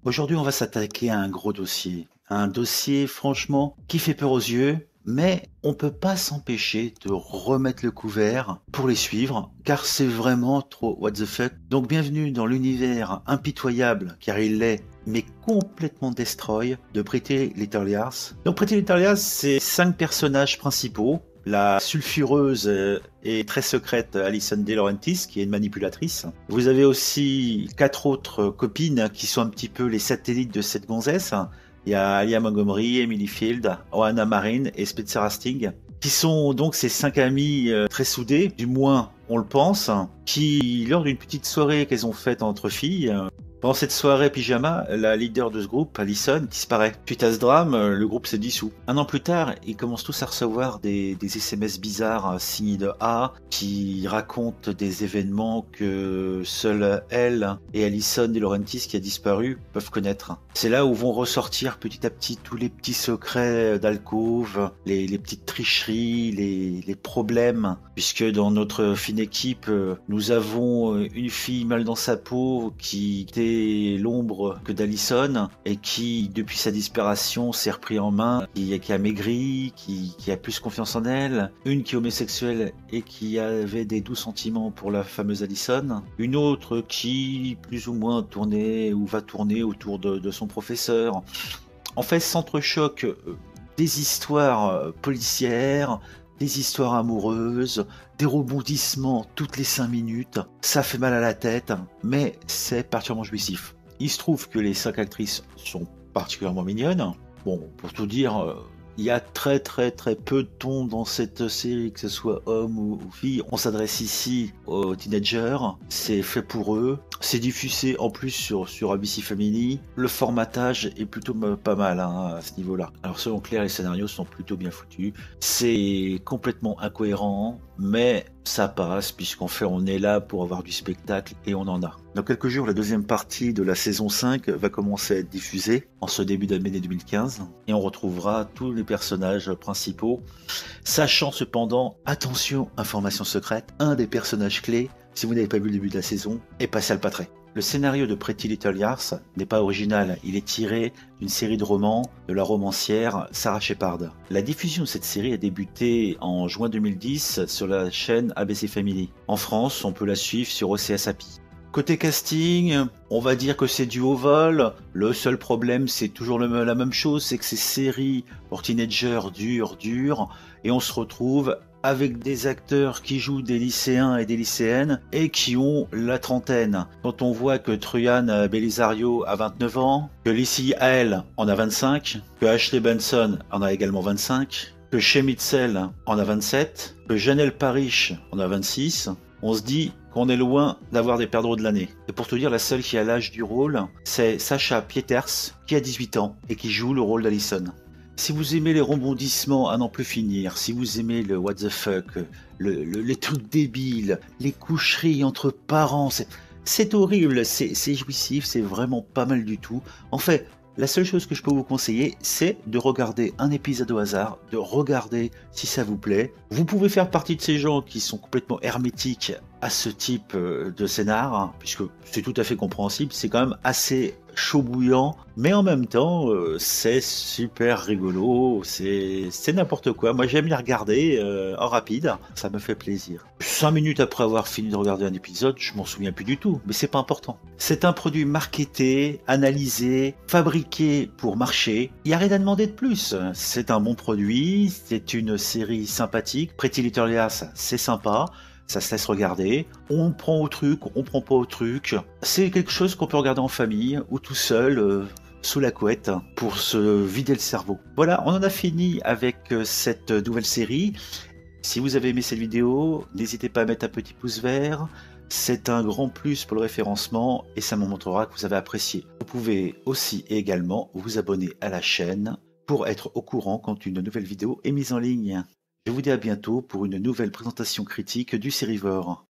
Aujourd'hui, on va s'attaquer à un gros dossier. Un dossier, franchement, qui fait peur aux yeux, mais on peut pas s'empêcher de remettre le couvert pour les suivre, car c'est vraiment trop what the fuck. Donc bienvenue dans l'univers impitoyable, car il l'est, mais complètement destroy, de Pretty Little Liars. Donc Pretty Little Liars, c'est 5 personnages principaux. La sulfureuse et très secrète Alison De Laurentiis, qui est une manipulatrice. Vous avez aussi 4 autres copines qui sont un petit peu les satellites de cette gonzesse. Il y a Alia Montgomery, Emily Field, Oana Marin et Spencer Hastings, qui sont donc ces 5 amis très soudés, du moins on le pense, qui, lors d'une petite soirée qu'elles ont faite entre filles, pendant cette soirée pyjama, la leader de ce groupe, Alison, disparaît. Suite à ce drame, le groupe se dissout. Un an plus tard, ils commencent tous à recevoir des SMS bizarres signés de A qui racontent des événements que seule elle et Alison De Laurentiis, qui a disparu, peuvent connaître. C'est là où vont ressortir petit à petit tous les petits secrets d'alcôve, les petites tricheries, les problèmes, puisque dans notre fine équipe, nous avons une fille mal dans sa peau qui était l'ombre que d'Alison et qui, depuis sa disparition, s'est repris en main, qui a maigri, qui a plus confiance en elle. Une qui est homosexuelle et qui avait des doux sentiments pour la fameuse Alison. Une autre qui, plus ou moins, tournait ou va tourner autour de son professeur. En fait, s'entrechoquent des histoires policières, des histoires amoureuses, des rebondissements toutes les 5 minutes. Ça fait mal à la tête, mais c'est particulièrement jouissif. Il se trouve que les 5 actrices sont particulièrement mignonnes. Bon, pour tout dire, il y a très peu de ton dans cette série, que ce soit homme ou fille. On s'adresse ici aux teenagers, c'est fait pour eux. C'est diffusé en plus sur ABC Family. Le formatage est plutôt pas mal à ce niveau-là. Alors selon Claire, les scénarios sont plutôt bien foutus. C'est complètement incohérent, mais ça passe, puisqu'en fait on est là pour avoir du spectacle et on en a. Dans quelques jours, la deuxième partie de la saison 5 va commencer à être diffusée en ce début d'année 2015 et on retrouvera tous les personnages principaux. Sachant cependant, attention, information secrète, un des personnages clés, si vous n'avez pas vu le début de la saison, est passé à le patrer. Le scénario de Pretty Little Liars n'est pas original, il est tiré d'une série de romans de la romancière Sarah Shepard. La diffusion de cette série a débuté en juin 2010 sur la chaîne ABC Family. En France, on peut la suivre sur OCS API. Côté casting, on va dire que c'est du haut vol. Le seul problème, c'est toujours la même chose, c'est que ces séries pour teenagers durent, et on se retrouve avec des acteurs qui jouent des lycéens et des lycéennes et qui ont la trentaine. Quand on voit que Truyan Belisario a 29 ans, que Lizzie Hale en a 25, que Ashley Benson en a également 25, que Shea Mitchell en a 27, que Janelle Parrish en a 26, on se dit qu'on est loin d'avoir des perdreaux de l'année. Et pour te dire, la seule qui a l'âge du rôle, c'est Sacha Pieters, qui a 18 ans et qui joue le rôle d'Alison. Si vous aimez les rebondissements à n'en plus finir, si vous aimez le what the fuck, les trucs débiles, les coucheries entre parents, c'est horrible, c'est jouissif, c'est vraiment pas mal du tout. En fait, la seule chose que je peux vous conseiller, c'est de regarder un épisode au hasard, de regarder si ça vous plaît. Vous pouvez faire partie de ces gens qui sont complètement hermétiques à ce type de scénar, puisque c'est tout à fait compréhensible, c'est quand même assez chaud bouillant, mais en même temps, c'est super rigolo, c'est n'importe quoi. Moi, j'aime les regarder en rapide, ça me fait plaisir. 5 minutes après avoir fini de regarder un épisode, je m'en souviens plus du tout, mais c'est pas important. C'est un produit marketé, analysé, fabriqué pour marcher. Il n'y a rien à demander de plus. C'est un bon produit, c'est une série sympathique. Pretty Little Liars, c'est sympa. Ça se laisse regarder, on prend au truc, on prend pas au truc. C'est quelque chose qu'on peut regarder en famille ou tout seul, sous la couette, pour se vider le cerveau. Voilà, on en a fini avec cette nouvelle série. Si vous avez aimé cette vidéo, n'hésitez pas à mettre un petit pouce vert. C'est un grand plus pour le référencement et ça me montrera que vous avez apprécié. Vous pouvez aussi et également vous abonner à la chaîne pour être au courant quand une nouvelle vidéo est mise en ligne. Je vous dis à bientôt pour une nouvelle présentation critique du Sérivore.